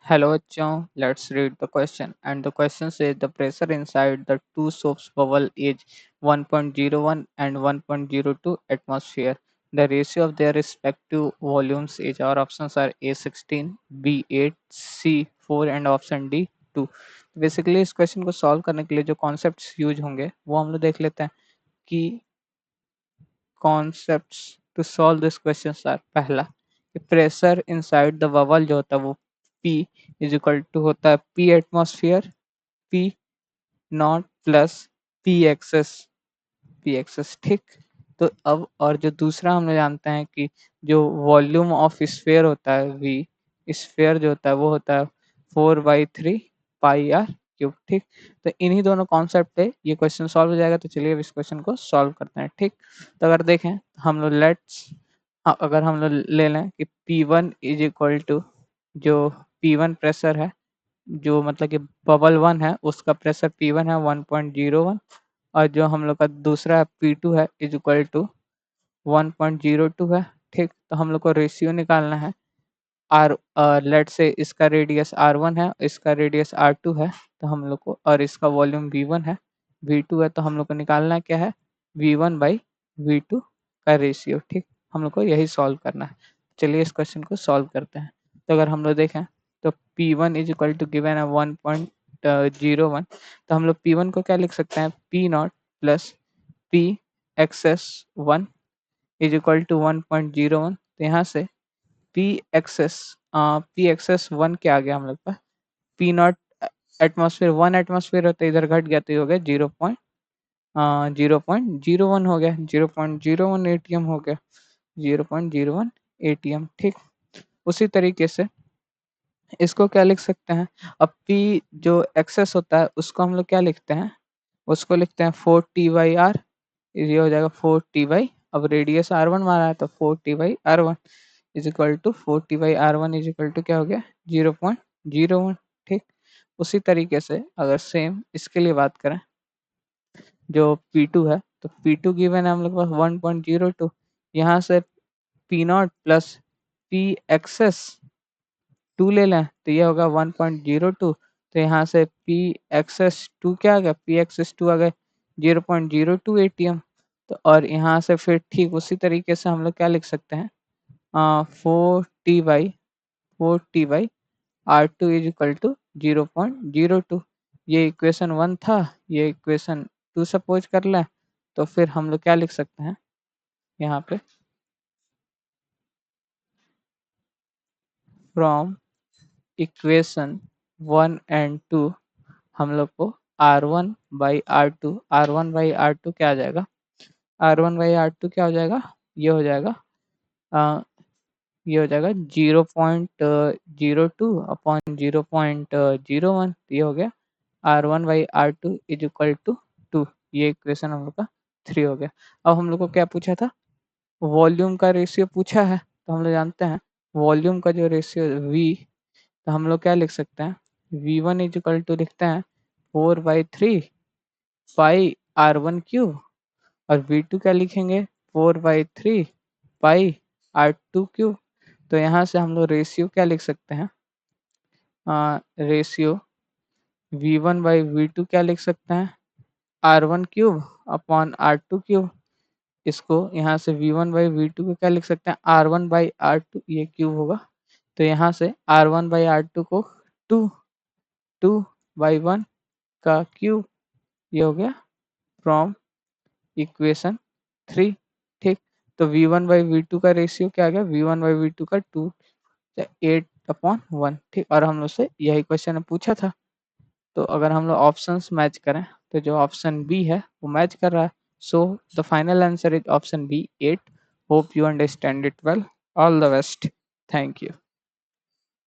Hello बच्चों, let's read the question. And the question says the pressure inside the two soaps bubble is 1.01 and 1.02 atmosphere. The ratio of their respective volumes is our options are A16, B8, C4 and option D 2. Basically इस question को solve करने के लिए जो concepts use होंगे वो हम लोग देख लेते हैं कि concepts to solve this question are पहला कि प्रेशर इनसाइड द बबल जो होता है वो P इज इक्वल टू होता है P atmosphere P naught plus P excess ठीक। तो अब और जो दूसरा हम लोग जानते हैं कि जो वॉल्यूम ऑफ स्फेयर होता है V स्फेयर जो होता है वो होता है 4/3 पाई आर क्यूब ठीक। तो इन्हीं दोनों कॉन्सेप्ट पे ये क्वेश्चन सॉल्व हो जाएगा। तो चलिए अब इस क्वेश्चन को सॉल्व करते हैं ठीक। तो अगर देखें हम लोग अगर हम लोग ले लें कि P1 इज इक्वल टू जो P1 प्रेशर है जो मतलब कि बबल 1 है उसका प्रेशर P1 है 1.01 और जो हम लोग का दूसरा P2 है इज इक्वल टू 1.02 है ठीक। तो हम लोग को रेशियो निकालना है आर लेट से इसका रेडियस R1 है इसका रेडियस R2 है। तो हम लोग को और इसका वॉल्यूम V1 है V2 है। तो हम लोग को निकालना क्या है V1/V2 का रेशियो ठीक। हम लोग को यही सॉल्व करना है। चलिए इस क्वेश्चन को सॉल्व करते हैं। तो अगर हम लोग देखें तो P1 is equal to given है 1.01। तो हम लोग P1 को क्या लिख सकते हैं P0 plus P excess 1 is equal to 1.01। तो यहाँ से पी एक्सेस 1 क्या आ गया हम लोग का P0 एटमॉस्फेयर 1 एटमॉस्फेयर होता है इधर घट गया तो ये हो गया 0.01 हो गया 0.01 एटीएम हो गया 0.01 एटीएम ठीक। उसी तरीके से इसको क्या लिख सकते हैं अब P जो एक्सेस होता है उसको हम लोग क्या लिखते हैं उसको लिखते हैं 4T/R। ये हो जाएगा 4T/, अब रेडियस R1 मारा है तो 4T/R1 is equal to 4T/R1 is equal to क्या हो गया 0.01 ठीक। उसी तरीके से अगर सेम इसके लिए बात करें जो P2 है तो P2 गिवन है हम लोग के पास 1.02। यहाँ से P0 प्लस P एक्सेस 2 ले लें तो ये होगा 1.02। तो यहाँ से P एक्सेस 2 क्या आ गया P एक्सेस 2 आ गए 0.02 एटीएम। तो और यहाँ से फिर ठीक उसी तरीके से हम लोग क्या लिख सकते हैं 4T/4T/ R2 is equal to 0.02। ये इक्वेशन 1 था ये इक्वेशन 2 सपोज कर लें। तो फिर हम लोग क्या लिख सकते हैं यहाँ पे फ्रॉम इक्वेशन 1 एंड 2 हम लोग को R1/R2 क्या आ जाएगा R1/R2 क्या हो जाएगा ये हो जाएगा अ, ये हो जाएगा 0.02 अपॉन 0.01। ये हो गया R1/R2 इज इक्वल टू 2। ये इक्वेशन हम लोग का 3 हो गया। अब हम लोग को क्या पूछा था वॉल्यूम का रेशियो पूछा है। तो हम लोग जानते हैं वॉल्यूम का जो रेशियो V तो हम लोग क्या लिख सकते हैं V1 इज इक्वल टू लिखते हैं 4/3 पाई R1 क्यूब और V2 क्या लिखेंगे 4/3 पाई R2 क्यूब। तो यहाँ से हम लोग रेशियो क्या लिख सकते हैं रेशियो V1/V2 क्या लिख सकते हैं R1 cube upon R2 cube. इसको यहाँ से V1/V2 को क्या लिख सकते हैं R1/R2 ये क्यूब होगा। तो यहाँ से R1/R2 को 2/1 का क्यूब ये हो गया फ्रॉम इक्वेशन 3 ठीक। तो V1/V2 का रेशियो क्या आ गया V1/V2 का 8/1 ठीक। और हम लोग से यही क्वेश्चन पूछा था। तो अगर हम लोग ऑप्शंस मैच करें तो जो ऑप्शन बी है वो मैच कर रहा है। So the final answer is option B 8। Hope you understand it well. All the best. Thank you.